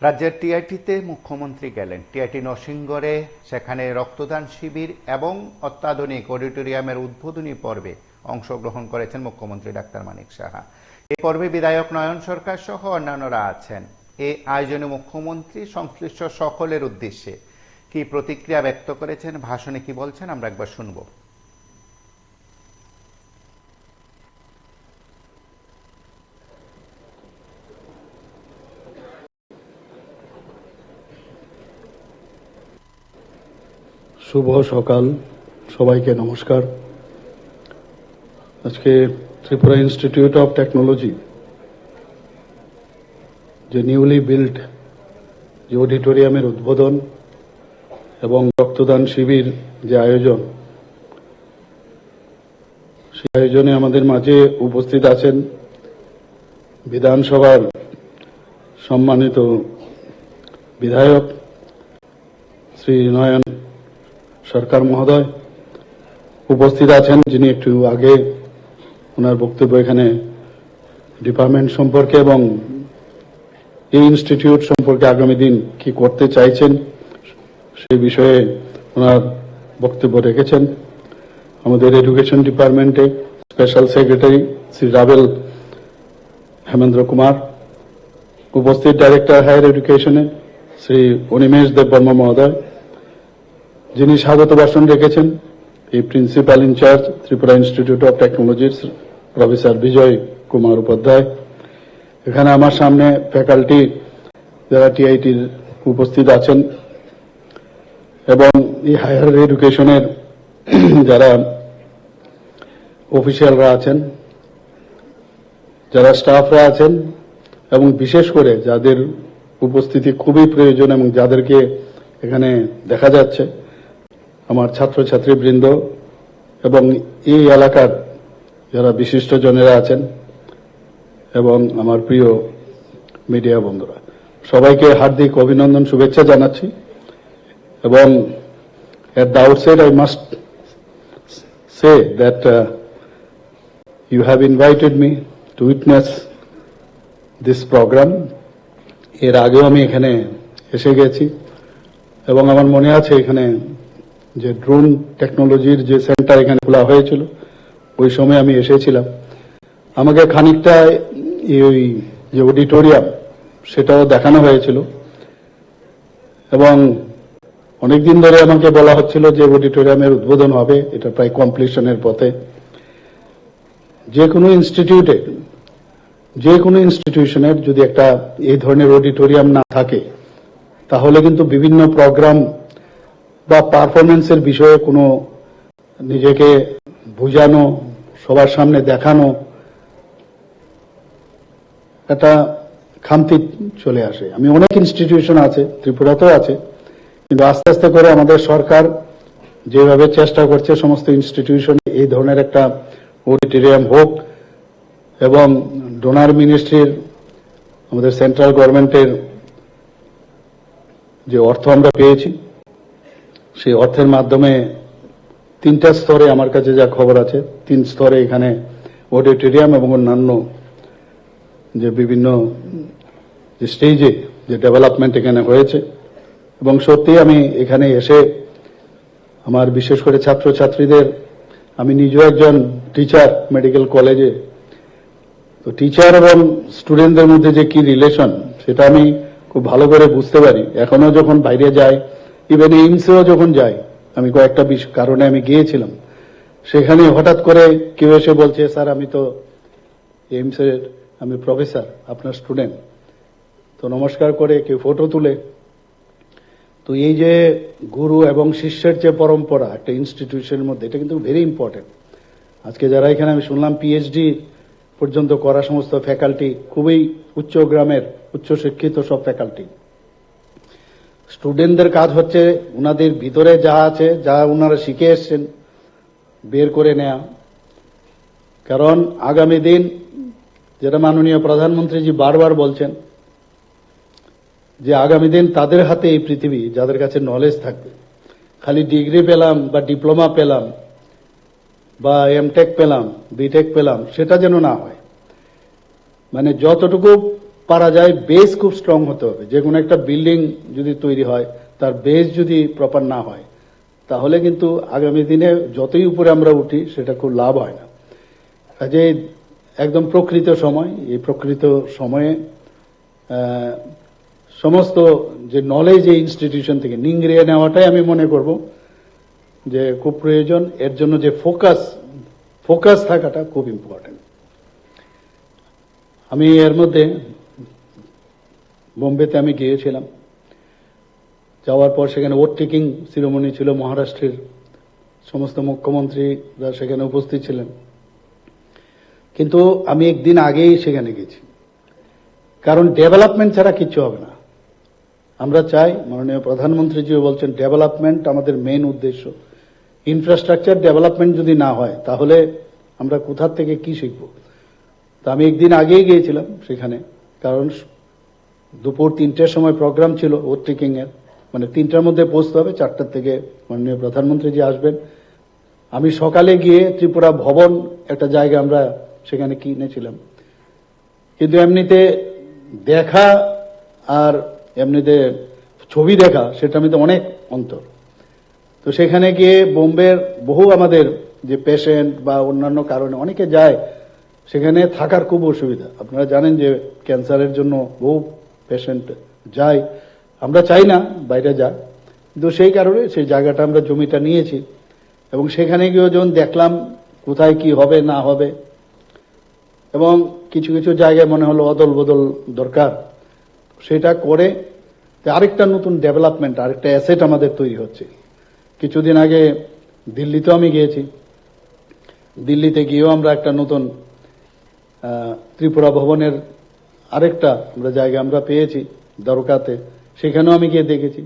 রাজ্যের টিআইটিতে মুখ্যমন্ত্রী গেলেন। টিআইটি নরসিংগড়ে সেখানে রক্তদান শিবির এবং অত্যাধুনিক অডিটোরিয়ামের উদ্বোধনী পর্বে অংশগ্রহণ করেছেন মুখ্যমন্ত্রী ডাক্তার মানিক সাহা। এই পর্বে বিধায়ক নয়ন সরকার সহ অন্যান্যরা আছেন। এই আয়োজনে মুখ্যমন্ত্রী সংশ্লিষ্ট সকলের উদ্দেশ্যে কি প্রতিক্রিয়া ব্যক্ত করেছেন, ভাষণে কি বলছেন, আমরা একবার শুনব। শুভ সকাল, সবাইকে নমস্কার। আজকে ত্রিপুরা ইনস্টিটিউট অফ টেকনোলজি যে নিউলি বিল্ট যে অডিটোরিয়ামের উদ্বোধন এবং রক্তদান শিবির যে আয়োজন, সেই আয়োজনে আমাদের মাঝে উপস্থিত আছেন বিধানসভার সম্মানিত বিধায়ক শ্রী নয়ন সরকার মহোদয়, উপস্থিত আছেন যিনি একটু আগে ওনার বক্তব্য এখানে ডিপার্টমেন্ট সম্পর্কে এবং এই ইনস্টিটিউট সম্পর্কে আগামী দিন কি করতে চাইছেন সেই বিষয়ে ওনার বক্তব্য রেখেছেন। আমাদের এডুকেশন ডিপার্টমেন্টে স্পেশাল সেক্রেটারি শ্রী রাবেল হেমেন্দ্র কুমার, উপস্থিত ডাইরেক্টর হায়ার এডুকেশনে শ্রী অনিমেষ দেববর্মা মহোদয়, যিনি স্বাগত ভাষণ রেখেছেন এই principal incharge Tripura institute of টেকনোলজির প্রফেসর বিজয় কুমার উপাধ্যায়, এখানে আমার সামনে ফ্যাকাল্টি যারা টিআইটির উপস্থিত আছেন এবং এই হায়ার এডুকেশনের যারা অফিসিয়ালরা আছেন, যারা স্টাফরা আছেন এবং বিশেষ করে যাদের উপস্থিতি খুবই প্রয়োজন এবং যাদেরকে এখানে দেখা যাচ্ছে, আমার ছাত্রছাত্রীবৃন্দ এবং এই এলাকার যারা বিশিষ্টজনেরা আছেন এবং আমার প্রিয় মিডিয়া বন্ধুরা, সবাইকে হার্দিক অভিনন্দন, শুভেচ্ছা জানাচ্ছি। এবং at the outset I must say that you have invited me to witness this program. এর আগেও আমি এখানে এসে গেছি এবং আমার মনে আছে এখানে যে ড্রোন টেকনোলজির যে সেন্টার এখানে খোলা হয়েছিল ওই সময় আমি এসেছিলাম। আমাকে খানিকটা ওই যে অডিটোরিয়াম সেটাও দেখানো হয়েছিল এবং অনেকদিন ধরে আমাকে বলা হচ্ছিল যে অডিটোরিয়ামের উদ্বোধন হবে, এটা প্রায় কমপ্লিশনের পথে। যে কোনো ইনস্টিটিউটে, যে কোনো ইনস্টিটিউশনের যদি একটা এই ধরনের অডিটোরিয়াম না থাকে তাহলে কিন্তু বিভিন্ন প্রোগ্রাম বা পারফরমেন্সের বিষয়ে কোনো নিজেকে বোঝানো, সবার সামনে দেখানো একটা খামতি চলে আসে। আমি অনেক ইনস্টিটিউশন আছে, ত্রিপুরাতেও আছে, কিন্তু আস্তে আস্তে করে আমাদের সরকার যেভাবে চেষ্টা করছে সমস্ত ইনস্টিটিউশন এই ধরনের একটা অডিটোরিয়াম হোক এবং ডোনার মিনিস্ট্রির আমাদের সেন্ট্রাল গভর্নমেন্টের যে অর্থ আমরা পেয়েছি সেই অর্থের মাধ্যমে 3টা স্তরে আমার কাছে যা খবর আছে 3 স্তরে এখানে অডিটোরিয়াম এবং অন্যান্য যে বিভিন্ন যে স্টেজে যে ডেভেলপমেন্ট এখানে হয়েছে। এবং সত্যি আমি এখানে এসে আমার বিশেষ করে ছাত্রছাত্রীদের, আমি নিজেও একজন টিচার মেডিকেল কলেজে, তো টিচার এবং স্টুডেন্টদের মধ্যে যে কি রিলেশন সেটা আমি খুব ভালো করে বুঝতে পারি। এখনো যখন বাইরে যাই, ইভেন এইমসেও যখন যাই, আমি কয়েকটা কারণে আমি গিয়েছিলাম, সেখানে হঠাৎ করে কেউ এসে বলছে, স্যার আমি তো এইমসের আমি প্রফেসর, আপনার স্টুডেন্ট, তো নমস্কার করে কেউ ফটো তুলে। তো এই যে গুরু এবং শিষ্যের যে পরম্পরা একটা ইনস্টিটিউশনের মধ্যে, এটা কিন্তু ভেরি ইম্পর্টেন্ট। আজকে যারা এখানে আমি শুনলাম পিএইচডি পর্যন্ত করা সমস্ত ফ্যাকাল্টি, খুবই উচ্চগ্রামের উচ্চশিক্ষিত সব ফ্যাকাল্টি। স্টুডেন্টদের কাজ হচ্ছে ওনাদের ভিতরে যা আছে, যা ওনারা শিখে এসছেন, বের করে নেয়া। কারণ আগামী দিন যেটা মাননীয় প্রধানমন্ত্রীজি বারবার বলছেন যে আগামী দিন তাদের হাতে এই পৃথিবী, যাদের কাছে নলেজ থাকবে। খালি ডিগ্রি পেলাম বা ডিপ্লোমা পেলাম বা এমটেক পেলাম, বিটেক পেলাম, সেটা যেন না হয়। মানে যতটুকু পারা যায় বেস খুব স্ট্রং হতে হবে। যে কোনো একটা বিল্ডিং যদি তৈরি হয়, তার বেস যদি প্রপার না হয়, তাহলে কিন্তু আগামী দিনে যতই উপরে আমরা উঠি সেটা খুব লাভ হয় না। কাজে একদম প্রকৃত সময়, এই প্রকৃত সময়ে সমস্ত যে নলেজ এই ইনস্টিটিউশন থেকে নিংড়িয়ে নেওয়াটাই আমি মনে করব যে খুব প্রয়োজন। এর জন্য যে ফোকাস থাকাটা খুব ইম্পর্টেন্ট। আমি এর মধ্যে বোম্বেতে আমি গিয়েছিলাম, যাওয়ার পর সেখানে ওট টেকিং সিরিমনি ছিল, মহারাষ্ট্রের সমস্ত মুখ্যমন্ত্রীরা সেখানে উপস্থিত ছিলেন। কিন্তু আমি একদিন আগেই সেখানে গেছি, কারণ ডেভেলপমেন্ট ছাড়া কিচ্ছু হবে না। আমরা চাই, মাননীয় প্রধানমন্ত্রীজিও বলছেন, ডেভেলপমেন্ট আমাদের মেইন উদ্দেশ্য। ইনফ্রাস্ট্রাকচার ডেভেলপমেন্ট যদি না হয় তাহলে আমরা কোথা থেকে কি শিখব। তো আমি একদিন আগেই গিয়েছিলাম সেখানে, কারণ দুপুর 3টার সময় প্রোগ্রাম ছিল ওট টেকিং এর, মানে 3টার মধ্যে পৌঁছতে হবে, 4টার থেকে মাননীয় প্রধানমন্ত্রীজি আসবেন। আমি সকালে গিয়ে ত্রিপুরা ভবন একটা জায়গা আমরা সেখানে কিনেছিলাম, কিন্তু এমনিতে দেখা আর এমনিতে ছবি দেখা সেটা আমি তো অনেক অন্তর। তো সেখানে গিয়ে বোম্বের বহু আমাদের যে পেশেন্ট বা অন্যান্য কারণে অনেকে যায়, সেখানে থাকার খুব অসুবিধা। আপনারা জানেন যে ক্যান্সারের জন্য বহু পেশেন্ট যায়, আমরা চাই না বাইরে যায়, কিন্তু সেই কারণে সেই জায়গাটা আমরা জমিটা নিয়েছি। এবং সেখানে গিয়েও যখন দেখলাম কোথায় কি হবে না হবে, এবং কিছু কিছু জায়গায় মনে হলো অদল বদল দরকার, সেটা করে আরেকটা নতুন ডেভেলপমেন্ট, আরেকটা অ্যাসেট আমাদের তৈরি হচ্ছে। কিছুদিন আগে দিল্লিতেও আমি গিয়েছি, দিল্লিতে গিয়েও আমরা একটা নতুন ত্রিপুরা ভবনের আরেকটা আমরা জায়গা আমরা পেয়েছি দ্বারকাতে, সেখানেও আমি গিয়ে দেখেছি,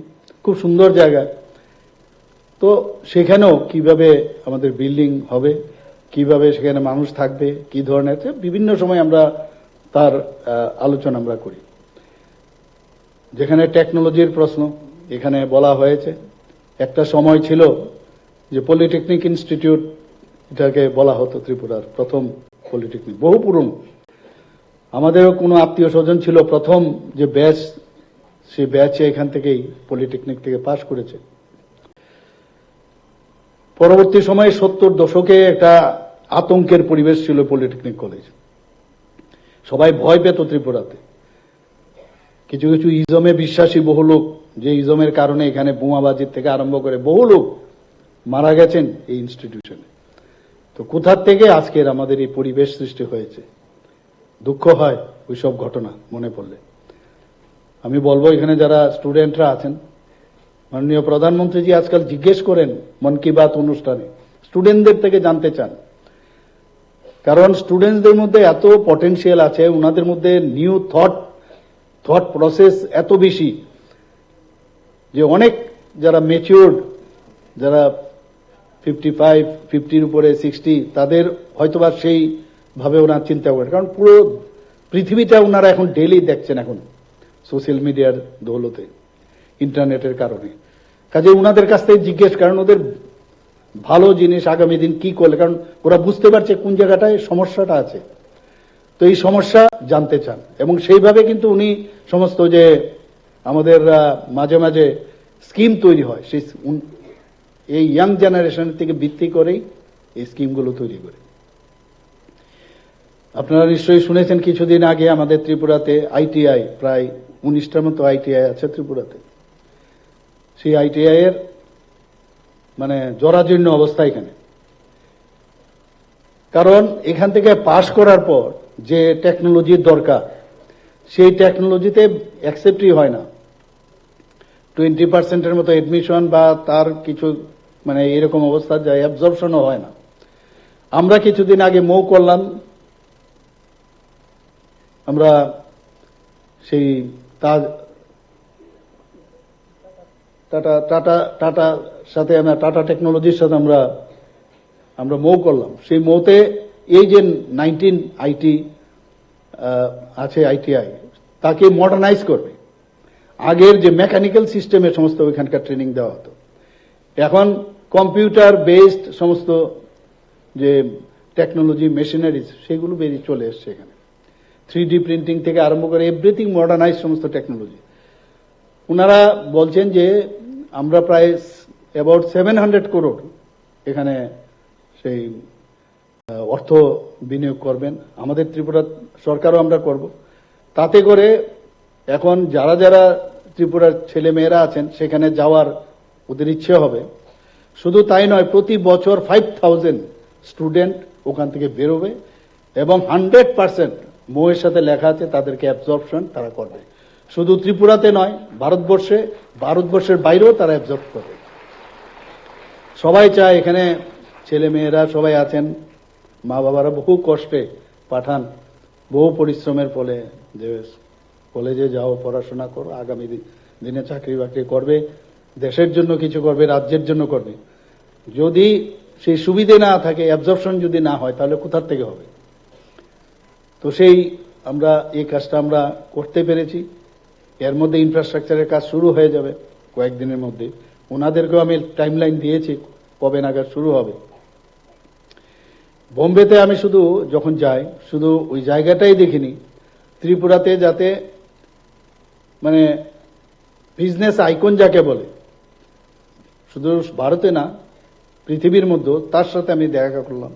খুব সুন্দর জায়গা। তো সেখানেও কিভাবে আমাদের বিল্ডিং হবে, কিভাবে সেখানে মানুষ থাকবে, কি ধরনের, বিভিন্ন সময় আমরা তার আলোচনা আমরা করি। যেখানে টেকনোলজির প্রশ্ন এখানে বলা হয়েছে, একটা সময় ছিল যে পলিটেকনিক ইনস্টিটিউট এটাকে বলা হতো ত্রিপুরার প্রথম পলিটেকনিক, বহু পুরনো। আমাদেরও কোনো আত্মীয় স্বজন ছিল প্রথম যে ব্যাচ, সেই ব্যাচে এখান থেকেই পলিটেকনিক থেকে পাশ করেছে। পরবর্তী সময়ে 70 দশকে একটা আতঙ্কের পরিবেশ ছিল পলিটেকনিক কলেজ, সবাই ভয় পেত ত্রিপুরাতে। কিছু কিছু ইজমে বিশ্বাসী বহু লোক, যে ইজমের কারণে এখানে বোমাবাজির থেকে আরম্ভ করে বহু লোক মারা গেছেন এই ইনস্টিটিউশনে। তো কোথার থেকে আজকের আমাদের এই পরিবেশ সৃষ্টি হয়েছে, দুঃখ হয় ওইসব ঘটনা মনে পড়লে। আমি বলবো এখানে যারা স্টুডেন্টরা আছেন, মাননীয় প্রধানমন্ত্রীজি আজকাল জিজ্ঞেস করেন মন কি বাত অনুষ্ঠানে, স্টুডেন্টদের থেকে জানতে চান, কারণ স্টুডেন্টদের মধ্যে এত পটেনশিয়াল আছে, ওনাদের মধ্যে নিউ থট প্রসেস এত বেশি যে অনেক যারা ম্যাচিউরড, যারা 55, 50 উপরে 60, তাদের হয়তোবা সেই ভাবে ওনারা চিন্তা করেন, কারণ পুরো পৃথিবীটা ওনারা এখন ডেইলি দেখছেন, এখন সোশ্যাল মিডিয়ার দৌলতে, ইন্টারনেটের কারণে। কাজে ওনাদের কাছ থেকে জিজ্ঞেস, কারণ ওদের ভালো জিনিস আগামী দিন কি করলে, কারণ ওরা বুঝতে পারছে কোন জায়গাটায় সমস্যাটা আছে, তো এই সমস্যা জানতে চান। এবং সেইভাবে কিন্তু উনি সমস্ত যে আমাদের মাঝে মাঝে স্কিম তৈরি হয়, সেই এই ইয়াং জেনারেশন থেকে ভিত্তি করেই এই স্কিমগুলো তৈরি করে। আপনারা নিশ্চয়ই শুনেছেন কিছুদিন আগে আমাদের ত্রিপুরাতে আইটিআই, প্রায় 19টার মতো আইটিআই আছে ত্রিপুরাতে। সেই আইটিআই এর মানে জরাজীর্ণ অবস্থা এখানে, কারণ এখান থেকে পাশ করার পর যে টেকনোলজির দরকার, সেই টেকনোলজিতে অ্যাকসেপ্টই হয় না। 20% মতো এডমিশন বা তার কিছু মানে এরকম অবস্থা যায়, অ্যাবজর্পশনও হয় না। আমরা কিছুদিন আগে মৌ করলাম, আমরা সেই টাটা সাথে আমরা টাটা টেকনোলজির সাথে আমরা মৌ করলাম। সেই মৌতে এই যে 19 আইটি আছে আইটিআই, তাকে মডার্নাইজ করবে। আগের যে মেকানিক্যাল সিস্টেমে সমস্ত ওইখানকার ট্রেনিং দেওয়া হতো, এখন কম্পিউটার বেসড সমস্ত যে টেকনোলজি মেশিনারিজ সেগুলো বেরিয়ে চলে এসছে এখানে। 3D প্রিন্টিং থেকে আরম্ভ করে এভরিথিং মডার্নাইজ সমস্ত টেকনোলজি। ওনারা বলছেন যে আমরা প্রায় অ্যাবাউট 700 করোড় এখানে সেই অর্থ বিনিয়োগ করবেন, আমাদের ত্রিপুরা সরকারও আমরা করব। তাতে করে এখন যারা যারা ত্রিপুরার ছেলে মেয়েরা আছেন সেখানে যাওয়ার ওদের ইচ্ছে হবে। শুধু তাই নয়, প্রতি বছর 5000 স্টুডেন্ট ওখান থেকে বেরোবে এবং 100% মোয়ের সাথে লেখা আছে তাদেরকে অ্যাবজর্পশন তারা করবে। শুধু ত্রিপুরাতে নয়, ভারতবর্ষের বাইরেও তারা অ্যাবজর্ব করবে। সবাই চায় এখানে ছেলে মেয়েরা সবাই আছেন, মা বাবারা বহু কষ্টে পাঠান, বহু পরিশ্রমের ফলে যে কলেজে যাও, পড়াশোনা করো, আগামী দিনে চাকরি বাকরি করবে, দেশের জন্য কিছু করবে, রাজ্যের জন্য করবে। যদি সেই সুবিধে না থাকে, অ্যাবজর্পশন যদি না হয়, তাহলে কোথার থেকে হবে? তো সেই আমরা এই কাজটা আমরা করতে পেরেছি। এর মধ্যে ইনফ্রাস্ট্রাকচারের কাজ শুরু হয়ে যাবে কয়েকদিনের মধ্যে। ওনাদেরকেও আমি টাইমলাইন দিয়েছি কবে নাগাদ শুরু হবে। বোম্বেতে আমি শুধু যখন যাই, শুধু ওই জায়গাটাই দেখিনি, ত্রিপুরাতে যাতে মানে বিজনেস আইকন যাকে বলে, শুধু ভারতে না পৃথিবীর মধ্যে, তার সাথে আমি দেখা করলাম।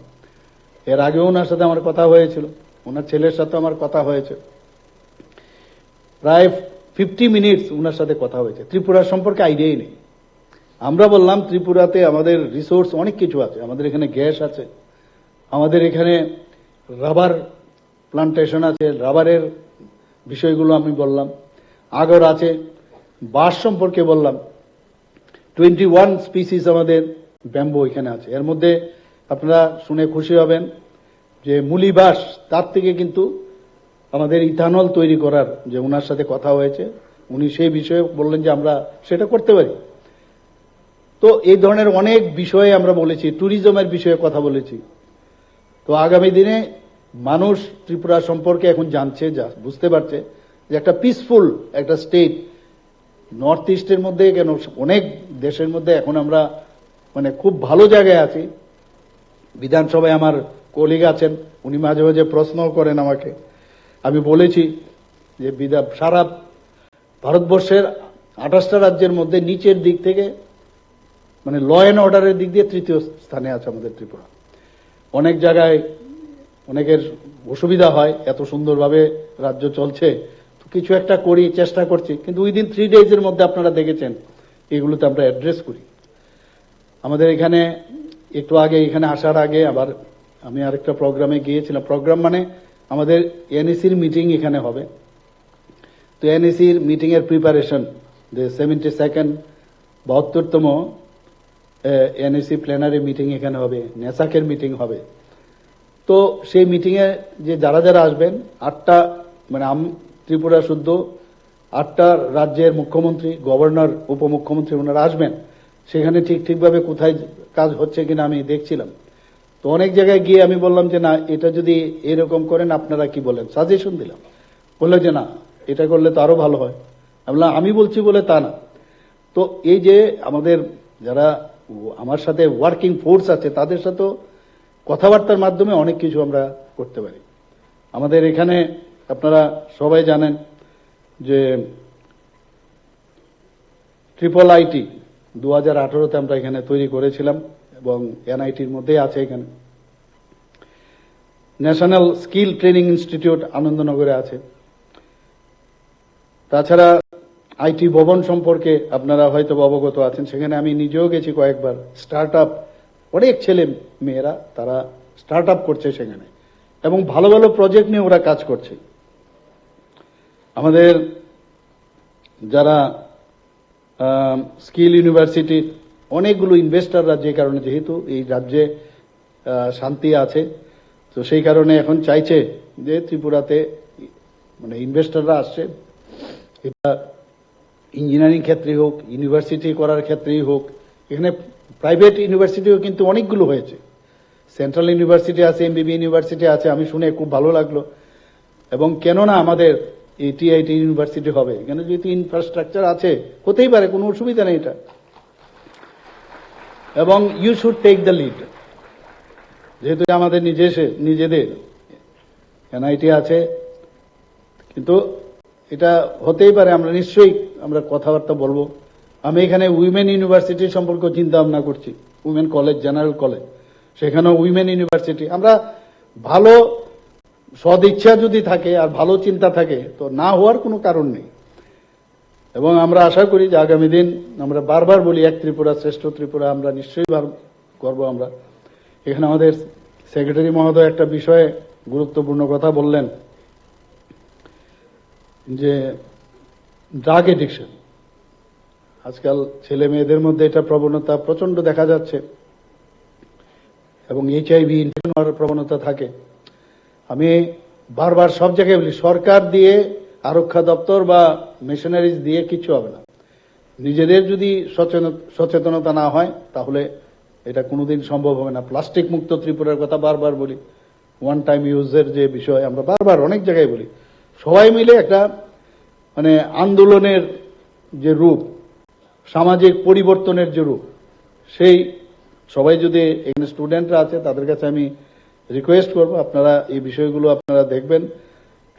এর আগেও ওনার সাথে আমার কথা হয়েছিল, ওনার ছেলের সাথে আমার কথা হয়েছে, প্রায় 50 মিনিটস ওনার সাথে কথা হয়েছে। ত্রিপুরা সম্পর্কে আইডিয়াই নেই। আমরা বললাম ত্রিপুরাতে আমাদের রিসোর্স অনেক কিছু আছে, আমাদের এখানে গ্যাস আছে, আমাদের এখানে রাবার প্লান্টেশন আছে, রাবারের বিষয়গুলো আমি বললাম, আগর আছে, বাঁশ সম্পর্কে বললাম, 21 স্পিসিস আমাদের ব্যাম্বো এখানে আছে। এর মধ্যে আপনারা শুনে খুশি হবেন যে মুলি বাঁশ, তার থেকে কিন্তু আমাদের ইথানল তৈরি করার যে ওনার সাথে কথা হয়েছে, উনি সেই বিষয়ে বললেন যে আমরা সেটা করতে পারি। তো এই ধরনের অনেক বিষয়ে আমরা বলেছি, ট্যুরিজমের বিষয়ে কথা বলেছি। তো আগামী দিনে মানুষ ত্রিপুরা সম্পর্কে এখন জানছে, বুঝতে পারছে যে একটা পিসফুল একটা স্টেট। নর্থ ইস্টের মধ্যে কেন, অনেক দেশের মধ্যে এখন আমরা মানে খুব ভালো জায়গায় আছি। বিধানসভায় আমার কলিগ আছেন, উনি মাঝে মাঝে প্রশ্ন করেন আমাকে। আমি বলেছি যে সারা ভারতবর্ষের 28টা রাজ্যের মধ্যে নিচের দিক থেকে মানে ল অ্যান্ড অর্ডারের দিক দিয়ে তৃতীয় স্থানে আছে আমাদের ত্রিপুরা। অনেক জায়গায় অনেকের অসুবিধা হয়, এত সুন্দরভাবে রাজ্য চলছে, তো কিছু একটা করি, চেষ্টা করছি, কিন্তু উইদিন 3 ডেজের মধ্যে আপনারা দেখেছেন এগুলোতে আমরা অ্যাড্রেস করি। আমাদের এখানে একটু আগে, এখানে আসার আগে আবার আমি আরেকটা প্রোগ্রামে গিয়েছিলাম। প্রোগ্রাম মানে আমাদের এনইসির মিটিং এখানে হবে। তো এনইসির মিটিং এর প্রিপারেশন, যে 72nd 72তম এনইসি প্ল্যানারি মিটিং এখানে হবে, নেসাকের মিটিং হবে। তো সেই মিটিং এ যে যারা যারা আসবেন, 8টা মানে ত্রিপুরা শুদ্ধ 8টা রাজ্যের মুখ্যমন্ত্রী, গভর্নর, উপমুখ্যমন্ত্রী ওনারা আসবেন। সেখানে ঠিকভাবে কোথায় কাজ হচ্ছে কিনা আমি দেখছিলাম। তো অনেক জায়গায় গিয়ে আমি বললাম যে না, এটা যদি এরকম করেন আপনারা কি বলেন, সাজেশন দিলাম। বললো যে না, এটা করলে তো আরো ভালো হয়। আমি বলছি বলে তা না। তো এই যে আমাদের যারা আমার সাথে ওয়ার্কিং ফোর্স আছে, তাদের সাথে কথাবার্তার মাধ্যমে অনেক কিছু আমরা করতে পারি। আমাদের এখানে আপনারা সবাই জানেন যে IIIT 2018তে আমরা এখানে তৈরি করেছিলাম এবং এনআইটির মধ্যেই আছে। এখানে ন্যাশনাল স্কিল ট্রেনিং ইনস্টিটিউট আনন্দনগরে আছে। তাছাড়া আইটি ভবন সম্পর্কে আপনারা হয়তো অবগত আছেন, সেখানে আমি নিজেও গেছি কয়েকবার। স্টার্ট আপ, অনেক ছেলে মেয়েরা তারা স্টার্ট আপ করছে সেখানে এবং ভালো ভালো প্রজেক্ট নিয়ে ওরা কাজ করছে। আমাদের যারা স্কিল ইউনিভার্সিটি, অনেকগুলো ইনভেস্টাররা, যে কারণে যেহেতু এই রাজ্যে শান্তি আছে, তো সেই কারণে এখন চাইছে যে ত্রিপুরাতে মানে ইনভেস্টাররা আসছে, এটা ইঞ্জিনিয়ারিং ক্ষেত্রেই হোক, ইউনিভার্সিটি করার ক্ষেত্রেই হোক। এখানে প্রাইভেট ইউনিভার্সিটিও কিন্তু অনেকগুলো হয়েছে, সেন্ট্রাল ইউনিভার্সিটি আছে, এমবিবি ইউনিভার্সিটি আছে। আমি শুনে খুব ভালো লাগলো। এবং কেননা আমাদের টিআইটি ইউনিভার্সিটি হবে, এখানে যেহেতু ইনফ্রাস্ট্রাকচার আছে, হতেই পারে, কোনো অসুবিধা নেই এটা। এবং you should take the lead, যেহেতু আমাদের নিজেদের এনআইটি আছে, কিন্তু এটা হতেই পারে, আমরা নিশ্চয়ই আমরা কথাবার্তা বলবো। আমি এখানে উইমেন ইউনিভার্সিটি সম্পর্কে চিন্তা ভাবনা করছি, উইমেন কলেজ, জেনারেল কলেজ, সেখানেও উইমেন ইউনিভার্সিটি। আমরা ভালো সদিচ্ছা যদি থাকে আর ভালো চিন্তা থাকে তো না হওয়ার কোনো কারণ নেই। এবং আমরা আশা করি যে আগামী দিন, আমরা বারবার বলি এক ত্রিপুরা শ্রেষ্ঠ ত্রিপুরা, আমরা নিশ্চয়ই করব। আমরা এখানে আমাদের সেক্রেটারি মহোদয় একটা বিষয়ে গুরুত্বপূর্ণ কথা বললেন, যে ড্রাগ এডিকশন। আজকাল ছেলে মেয়েদের মধ্যে এটা প্রবণতা প্রচন্ড দেখা যাচ্ছে, এবং এইচআইভি ইনফেকশন হওয়ার প্রবণতা থাকে। আমি বারবার সব জায়গায় বলি, সরকার দিয়ে, আরক্ষা দপ্তর বা মিশনারিজ দিয়ে কিছু হবে না। নিজেদের যদি সচেতনতা না হয় তাহলে এটা কোনোদিন সম্ভব হবে না। প্লাস্টিক মুক্ত ত্রিপুরার কথা বারবার বলি, ওয়ান টাইম ইউজের যে বিষয় আমরা বারবার অনেক জায়গায় বলি। সবাই মিলে একটা আন্দোলনের যে রূপ, সামাজিক পরিবর্তনের যে রূপ, সেই সবাই যদি, এখানে স্টুডেন্টরা আছে তাদের কাছে আমি রিকোয়েস্ট করব, আপনারা এই বিষয়গুলো আপনারা দেখবেন।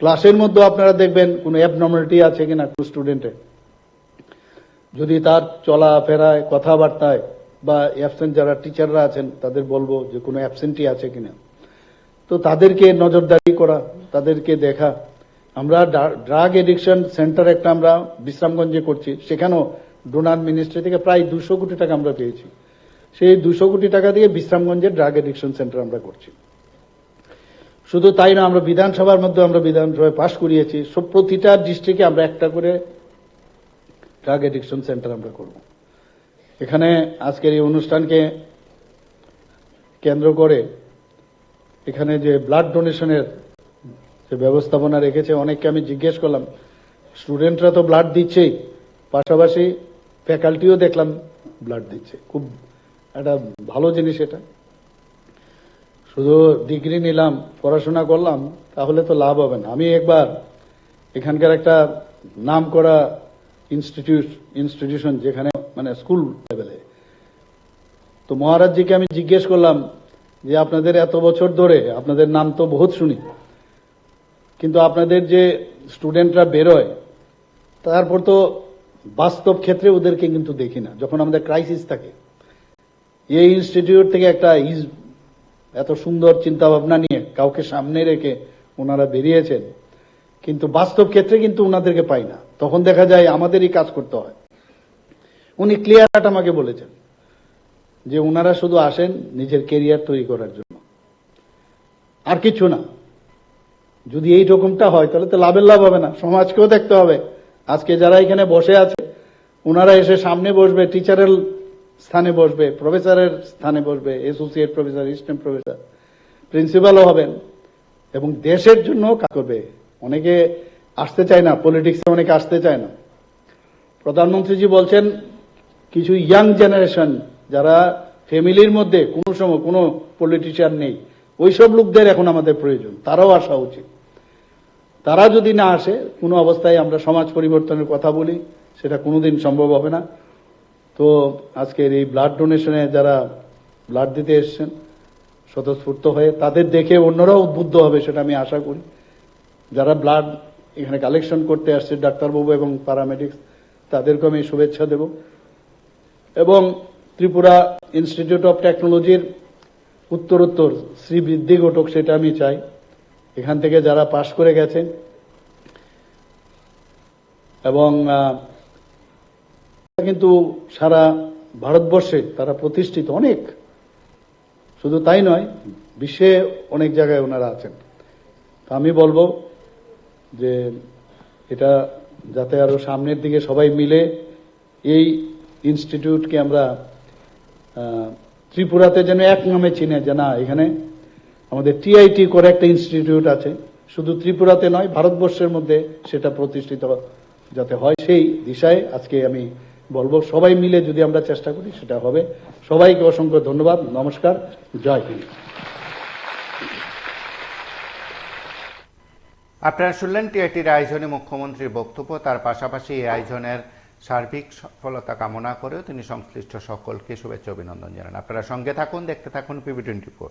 ক্লাসের মধ্যে আপনারা দেখবেন কোনো অ্যাবনর্মালিটি আছে কিনা কোনো স্টুডেন্টের, যদি তার চলাফেরায়, কথাবার্তায় বা অ্যাবসেন্ট যারা টিচাররা আছেন তাদের বলবো যে কোনো অ্যাবসেন্টি আছে কিনা, তো তাদেরকে নজরদারি করা, তাদেরকে দেখা। আমরা ড্রাগ এডিকশন সেন্টার একটা আমরা বিশ্রামগঞ্জে করছি, সেখানেও ডোনার মিনিস্ট্রি থেকে প্রায় 200 কোটি টাকা আমরা পেয়েছি। সেই 200 কোটি টাকা দিয়ে বিশ্রামগঞ্জের ড্রাগ এডিকশন সেন্টার আমরা করছি। শুধু তাই না, আমরা বিধানসভার মধ্যে, আমরা বিধানসভায় পাশ করিয়েছি, সব প্রতিটা ডিস্ট্রিক্টে আমরা একটা করে ড্রাগ এডিকশন সেন্টার আমরা করব। এখানে আজকের এই অনুষ্ঠানকে কেন্দ্র করে এখানে যে ব্লাড ডোনেশনের যে ব্যবস্থাপনা রেখেছে, অনেককে আমি জিজ্ঞেস করলাম, স্টুডেন্টরা তো ব্লাড দিচ্ছেই, পাশাপাশি ফ্যাকাল্টিও দেখলাম ব্লাড দিচ্ছে। খুব একটা ভালো জিনিস এটা। শুধু ডিগ্রি নিলাম, পড়াশোনা করলাম, তাহলে তো লাভ হবে না। আমি একবার এখানকার একটা নাম করা ইনস্টিটিউশন, যেখানে স্কুল লেভেলে, তো মহারাজজিকে আমি জিজ্ঞেস করলাম যে আপনাদের এত বছর ধরে, আপনাদের নাম তো বহুত শুনি, কিন্তু আপনাদের যে স্টুডেন্টরা বেরোয়, তারপর তো বাস্তব ক্ষেত্রে ওদেরকে কিন্তু দেখি না। যখন আমাদের ক্রাইসিস থাকে, এই ইনস্টিটিউট থেকে একটা এত সুন্দর চিন্তা ভাবনা নিয়ে কাউকে সামনে রেখে ওনারা বেরিয়েছেন, কিন্তু বাস্তব ক্ষেত্রে কিন্তু ওনাদেরকে পাই না। তখন দেখা যায় আমাদেরই কাজ করতে হয়। উনি ক্লিয়ার কাট আমাকে বলেছেন যে ওনারা শুধু আসেন নিজের কেরিয়ার তৈরি করার জন্য, আর কিছু না। যদি এই রকমটা হয় তাহলে তো লাভের লাভ হবে না, সমাজকেও দেখতে হবে। আজকে যারা এখানে বসে আছে, ওনারা এসে সামনে বসবে, টিচারের স্থানে বসবে, প্রফেসরের স্থানে বসবে, অ্যাসোসিয়েট প্রফেসর, অ্যাসিস্ট্যান্ট প্রফেসর, প্রিন্সিপালও হবেন, এবং দেশের জন্য কাজ করবে। অনেকে আসতে চায় না, পলিটিক্সে অনেকে আসতে চায় না। প্রধানমন্ত্রীজি বলছেন কিছু ইয়াং জেনারেশন, যারা ফ্যামিলির মধ্যে কোনো সময় কোনো পলিটিশিয়ান নেই, ওইসব লোকদের এখন আমাদের প্রয়োজন, তারাও আসা উচিত। তারা যদি না আসে, কোনো অবস্থায় আমরা সমাজ পরিবর্তনের কথা বলি, সেটা কোনোদিন সম্ভব হবে না। তো আজকের এই ব্লাড ডোনেশনে যারা ব্লাড দিতে এসছেন স্বতঃস্ফূর্ত হয়ে, তাদের দেখে অন্যরাও উদ্বুদ্ধ হবে, সেটা আমি আশা করি। যারা ব্লাড এখানে কালেকশন করতে আসছে, ডাক্তারবাবু এবং প্যারামেডিক্স, তাদেরকে আমি শুভেচ্ছা দেব। এবং ত্রিপুরা ইনস্টিটিউট অফ টেকনোলজির উত্তরোত্তর শ্রীবৃদ্ধি ঘটুক, সেটা আমি চাই। এখান থেকে যারা পাশ করে গেছেন, এবং কিন্তু সারা ভারতবর্ষে তারা প্রতিষ্ঠিত অনেক, শুধু তাই নয়, বিশ্বে অনেক জায়গায় ওনারা আছেন। তো আমি বলবো যে এটা যাতে আরো সামনের দিকে সবাই মিলে এই ইনস্টিটিউটকে আমরা ত্রিপুরাতে যেন এক নামে চিনে, যে না, এখানে আমাদের টিআইটি করে একটা ইনস্টিটিউট আছে, শুধু ত্রিপুরাতে নয়, ভারতবর্ষের মধ্যে সেটা প্রতিষ্ঠিত যাতে হয়, সেই দিশায় আজকে আমি বলবো সবাই মিলে যদি আমরা চেষ্টা করি সেটা হবে। সবাইকে অসংখ্য ধন্যবাদ, নমস্কার, জয় হিন্দ। আপনারা শুনলেন টিআইটির আয়োজনে মুখ্যমন্ত্রীর বক্তব্য। তার পাশাপাশি এই আয়োজনের সার্বিক সফলতা কামনা করেও তিনি সংশ্লিষ্ট সকলকে শুভেচ্ছা অভিনন্দন জানান। আপনারা সঙ্গে থাকুন, দেখতে থাকুন PB24।